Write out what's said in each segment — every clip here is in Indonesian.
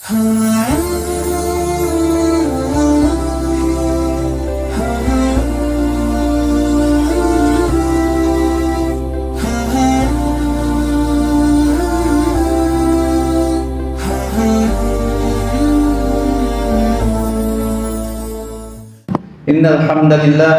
Innal hamdalillah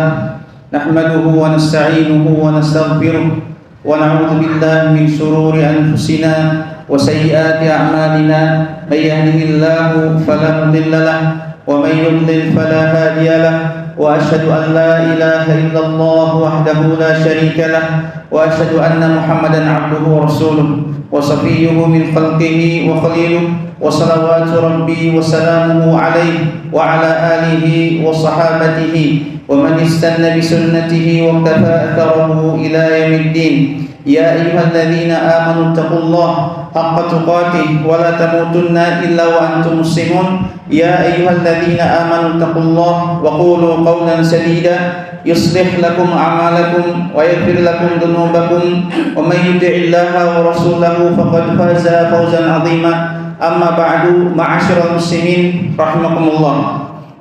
nahmaduhu wa nasta'inuhu wa nastaghfiruh wa na'udzu billahi min shururi anfusina wa sayyiati a'malina may yahdihillahu fala mudilla lahu wa may yudlil fala hadiya lahu wa asyhadu an la ilaha illallah wahdahu la syarika lahu wa asyhadu anna Muhammadan 'abduhu wa rasuluh wa safiyyuhu min khalqihi wa khaliluh wa salawatu rabbi wa salamuhu alaihi wa ala alihi wa sahabatihi wa man istanna bi sunnatihi wa iktafa atharahu ila yaumiddin. Ya ayyuhalladzina amanu taqullaha haqqa tuqatih wa la tamutunna illa wa antum muslimun. Ya ayyuhalladzina amanu taqullaha wa qulu qawlan sadida yuslih lakum a'malakum wa yaghfir lakum dhunubakum wa may yuti'illaha wa rasulahu faqad faza fawzan 'azima. Amma ba'du, ma'asyiral muslimin rahimakumullah.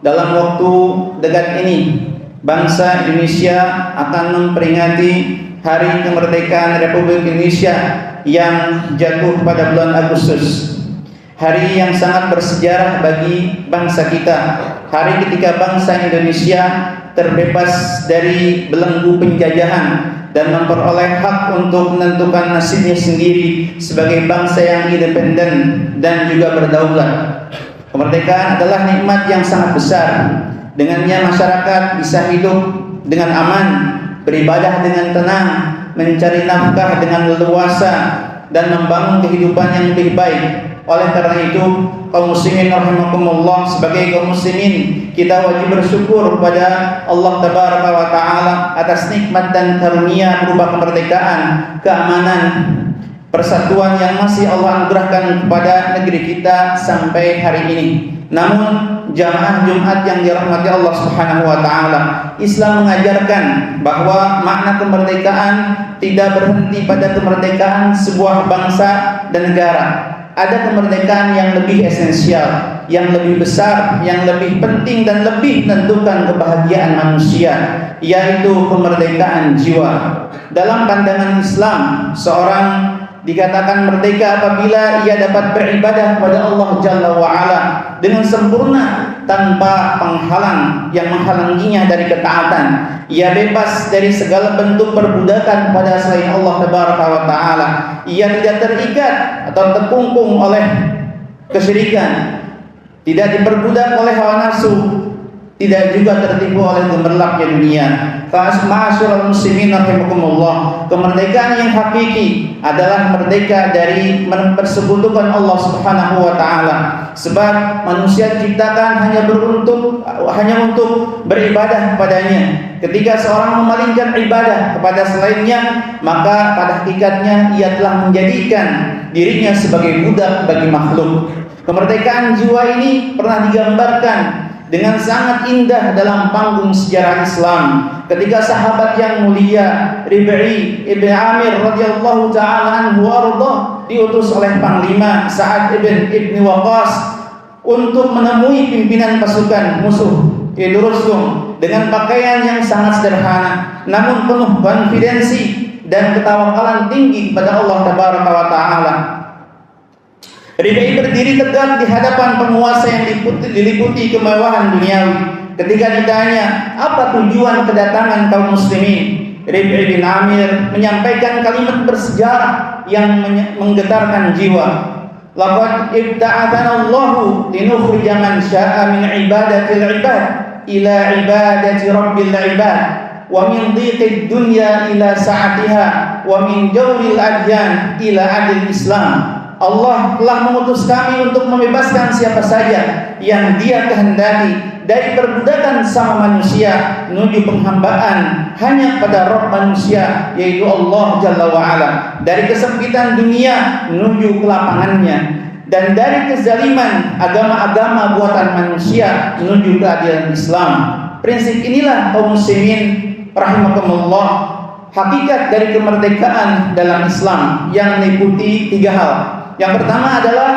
Dalam waktu dekat ini bangsa Indonesia akan memperingati Hari Kemerdekaan Republik Indonesia yang jatuh pada bulan Agustus. Hari yang sangat bersejarah bagi bangsa kita. Hari ketika bangsa Indonesia terbebas dari belenggu penjajahan dan memperoleh hak untuk menentukan nasibnya sendiri sebagai bangsa yang independen dan juga berdaulat. Kemerdekaan adalah nikmat yang sangat besar. Dengannya masyarakat bisa hidup dengan aman, beribadah dengan tenang, mencari nafkah dengan leluasa, dan membangun kehidupan yang lebih baik. Oleh karena itu, kaum muslimin rahimakumullah, sebagai kaum muslimin kita wajib bersyukur kepada Allah Tabaraka wa Ta'ala atas nikmat dan karunia berupa kemerdekaan, keamanan, persatuan yang masih Allah anugerahkan kepada negeri kita sampai hari ini. Namun jamaah Jumat yang dirahmati Allah Subhanahu wa Ta'ala, Islam mengajarkan bahwa makna kemerdekaan tidak berhenti pada kemerdekaan sebuah bangsa dan negara. Ada kemerdekaan yang lebih esensial, yang lebih besar, yang lebih penting dan lebih menentukan kebahagiaan manusia, yaitu kemerdekaan jiwa. Dalam pandangan Islam, seorang dikatakan merdeka apabila ia dapat beribadah kepada Allah Jalla wa'ala dengan sempurna tanpa penghalang yang menghalanginya dari ketaatan. Ia bebas dari segala bentuk perbudakan pada selain Allah Tabaraka wa Ta'ala. Ia tidak terikat atau terkungkung oleh kesyirikan, tidak diperbudak oleh hawa nafsu, tidak juga tertipu oleh gemerlapnya dunia. Ma'asyiral muslimin rahimakumullah, kemerdekaan yang hakiki adalah merdeka dari mempersekutukan Allah Subhanahu wa Ta'ala. Sebab manusia diciptakan hanya untuk beribadah kepadanya. Ketika seorang memalingkan ibadah kepada selainnya, maka pada hakikatnya ia telah menjadikan dirinya sebagai budak bagi makhluk. Kemerdekaan jiwa ini pernah digambarkan dengan sangat indah dalam panggung sejarah Islam. Ketika sahabat yang mulia Rib'i ibn Amir radhiyallahu ta'ala anhu warḍah diutus oleh Panglima Sa'ad ibn Waqqas untuk menemui pimpinan pasukan musuh yaitu Rustum dengan pakaian yang sangat sederhana namun penuh konfidensi dan ketawakalan tinggi kepada Allah Tabaraka wa Ta'ala. Rib'i berdiri tegak di hadapan penguasa yang diliputi kemewahan duniawi. Ketika ditanya, apa tujuan kedatangan kaum muslimin, Rib'i bin Amir menyampaikan kalimat bersejarah yang menggetarkan jiwa. Laqad ibta'athana Allahu linukhrija man syaa min ibadatil ibad ila ibadati rabbil ibad wa min dhiqid dunya ila sa'atiha wa min jawril adyan ila adil Islam. Allah telah mengutus kami untuk membebaskan siapa saja yang Dia kehendaki dari perbudakan sama manusia menuju penghambaan hanya pada Rabb manusia yaitu Allah Jalla wa'ala, dari kesempitan dunia menuju kelapangannya, dan dari kezaliman agama-agama buatan manusia menuju keadilan Islam. Prinsip inilah kaum muslimin rahimakumullah hakikat dari kemerdekaan dalam Islam yang meliputi 3 hal. Yang pertama adalah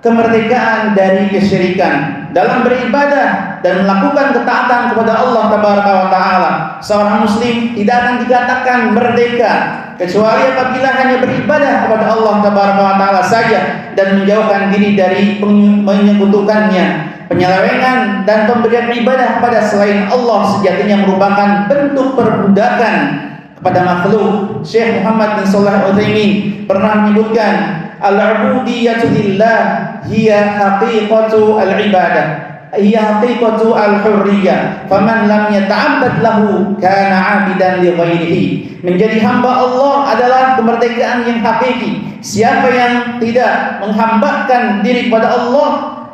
kemerdekaan dari kesyirikan dalam beribadah dan melakukan ketaatan kepada Allah Tabaraka wa Ta'ala. Seorang muslim tidak akan dikatakan merdeka kecuali apabila hanya beribadah kepada Allah Tabaraka wa Ta'ala saja dan menjauhkan diri dari menyekutukannya. Penyelewengan dan pemberian ibadah kepada selain Allah sejatinya merupakan bentuk perbudakan kepada makhluk. Syekh Muhammad bin Shalih Al-Utsaimin pernah menyebutkan, al-'ubudiyatu lillah hiya haqiqatu al-ibadah, hiya haqiqatu al-hurriyah, faman lam yata'abbad lahu kana 'abidan li ghairihi. Menjadi hamba Allah adalah kemerdekaan yang hakiki. Siapa yang tidak menghambakan diri kepada Allah,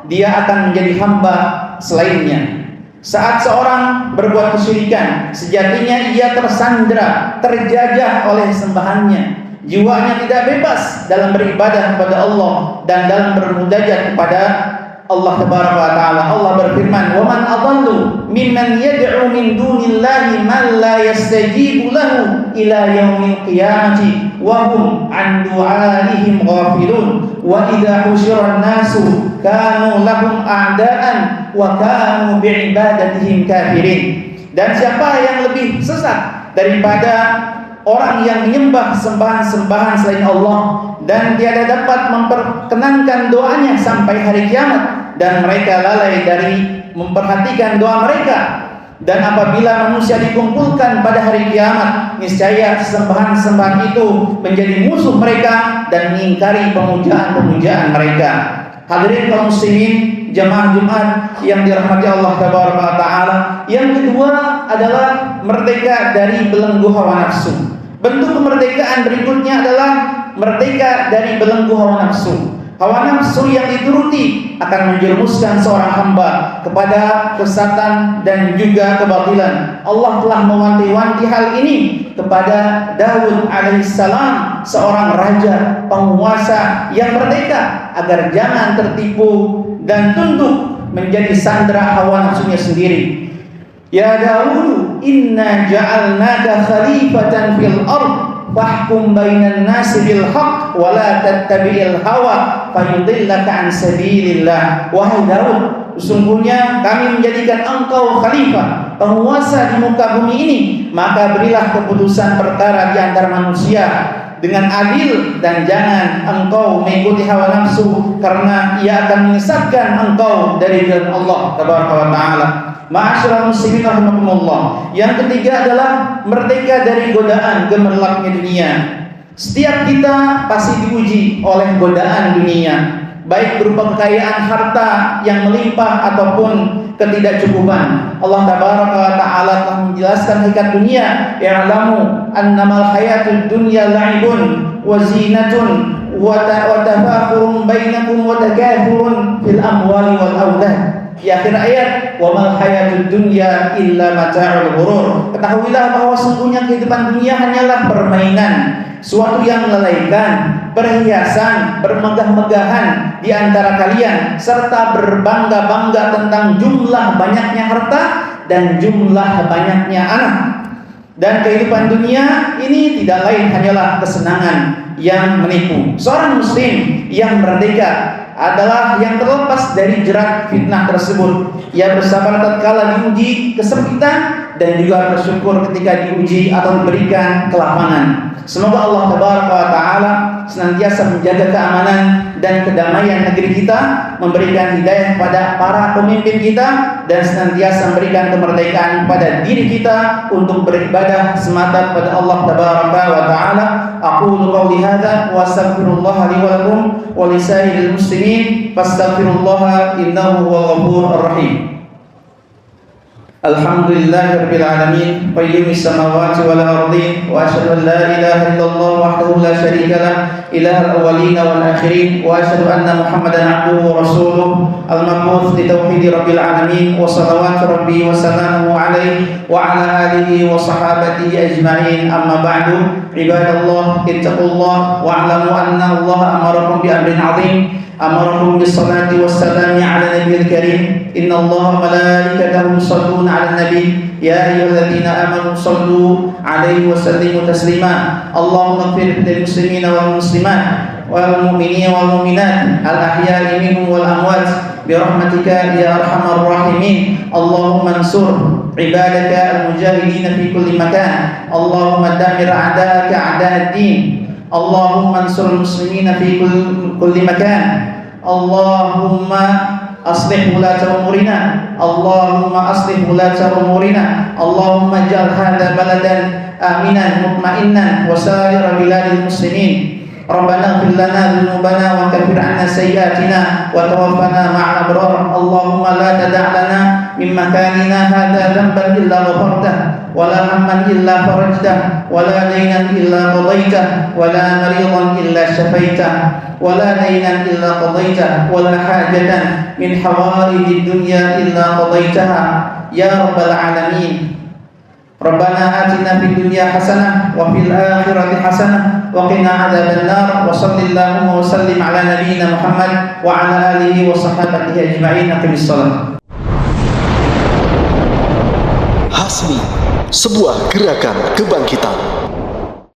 dia akan menjadi hamba selainnya. Saat seorang berbuat kesyirikan, sejatinya ia tersandra, terjajah oleh sembahannya. Jiwanya tidak bebas dalam beribadah kepada Allah dan dalam bermunajat kepada Allah Tabaraka wa Ta'ala. Allah berfirman, "Wa man adallu mimman yad'u min dunillahi man la yastajibu lahu ila yaumil qiyamati wa hum 'an du'aihim ghafilun wa idza husyira an-nasu kanu lahum a'daan wa kanu bi'ibadatihim kafirin." Dan siapa yang lebih sesat daripada orang yang menyembah sembahan-sembahan selain Allah dan tiada dapat memperkenankan doanya sampai hari kiamat, dan mereka lalai dari memperhatikan doa mereka. Dan apabila manusia dikumpulkan pada hari kiamat, niscaya sembahan-sembahan itu menjadi musuh mereka dan mengingkari pemujaan-pemujaan mereka. Hadirin kaum muslimin, jamaah Jumat yang dirahmati Allah Tabaraka wa Ta'ala. Yang kedua adalah merdeka dari belenggu hawa nafsu. Bentuk kemerdekaan berikutnya adalah merdeka dari belenggu hawa nafsu. Hawa nafsu yang dituruti akan menjerumuskan seorang hamba kepada kesesatan dan juga kebatilan. Allah telah mewanti-wanti hal ini kepada Daud alaihissalam, seorang raja penguasa yang merdeka, agar jangan tertipu dan tunduk menjadi sandera hawa nafsunya sendiri. Ya Daud, inna ja'alnaka khalifatan fil ard fahkum bainan nasi bil haqq wa la tattabi'il hawa fayudillaka an sabilillah. Wahai Daud, sesungguhnya kami menjadikan engkau khalifah, penguasa di muka bumi ini, maka berilah keputusan perkara di antara manusia dengan adil dan jangan engkau mengikuti hawa nafsu, karena ia akan menyesatkan engkau dari jalan Allah Tabaraka wa Ta'ala. Ma'asyiral muslimin rahimakumullah. Yang ketiga adalah merdeka dari godaan gemerlapnya dunia. Setiap kita pasti diuji oleh godaan dunia, baik berupa kekayaan harta yang melimpah ataupun ketidakcukupan. Allah Tabaraka wa Ta'ala telah menjelaskan hakikat dunia, ya'lamu annamal hayatud dunya la'ibun wa zinatun wa tafakhurun bainakum wa takathurun fil amwali wal aulad. Di akhir ayat, wa mal hayatud dunya illa mata'ul ghurur. Ketahuilah bahwa sungguhnya kehidupan dunia hanyalah permainan, suatu yang melelaikan, perhiasan, bermegah-megahan di antara kalian, serta berbangga-bangga tentang jumlah banyaknya harta dan jumlah banyaknya anak. Dan kehidupan dunia ini tidak lain hanyalah kesenangan yang menipu. Seorang muslim yang merdeka adalah yang terlepas dari jerat fitnah tersebut. Ia bersabar tatkala diuji kesempitan dan juga bersyukur ketika diuji atau diberikan kelapangan. Semoga Allah Tabaraka wa Ta'ala senantiasa menjaga keamanan dan kedamaian negeri kita, memberikan hidayah kepada para pemimpin kita, dan senantiasa memberikan kemerdekaan pada diri kita untuk beribadah semata kepada Allah Tabaraka wa Ta'ala. Aqulu qawli hadza wa astaghfirullah li wa lakum wa lisairil muslimin fastaghfirullaha innahu huwal ghafurur rahim. Alhamdulillahirabbil alamin qayyumis samawati wal ardi wa asyhadu an la ilaha illallah wahdahu la syarika lah ilahul awwalin wal akhirin wa asyhadu anna muhammadan abduhu wa rasuluh al-mab'uts li tauhidi rabbil alamin wa salawatu rabbi wa salamuhu alaihi wa ala alihi wa sahabatihi ajma'in. Amma ba'du, ibadallah ittaqullah wa a'lamu anna Allah amarakum bi amrin 'azim. أمركم بالصلاة والسلام على النبي الكريم إن الله وملائكته يصلون على النبي يا أيها الذين آمنوا صلوا عليه وسلموا تسليما اللهم اغفر للمسلمين والمسلمات والمؤمنين والمؤمنات الأحياء منهم والأموات برحمتك يا أرحم الراحمين. اللهم انصر عبادك المجاهدين في كل مكان. اللهم دمر أعداءك أعداء الدين. اللهم انصر المسلمين في كل مكان. اللهم أصلح ولاة أمورنا. اللهم أصلح ولاة أمورنا. اللهم اجعل هذا بلدا آمنا مطمئنا وسائر بلاد المسلمين. ربنا اغفر لنا ذنوبنا وكفر عنا سيئاتنا وتوفنا مع الأبرار. اللهم لا تدع لنا من مكاننا هذا ذنبا إلا غفرته، ولا هما إلا فرجته، ولا دينا إلا قضيته، ولا مريضا إلا شفيته، ولا دينا إلا قضيته، ولا حاجة من حوائج الدنيا إلا قضيتها يا رب العالمين. ربنا آتنا في الدنيا حسنة وفي الآخرة حسنة وقنا عذاب النار. وصل اللهم وسلم على نبينا محمد وعلى آله وصحبه أجمعين. أقم الصلاة. Hasmi, sebuah gerakan kebangkitan.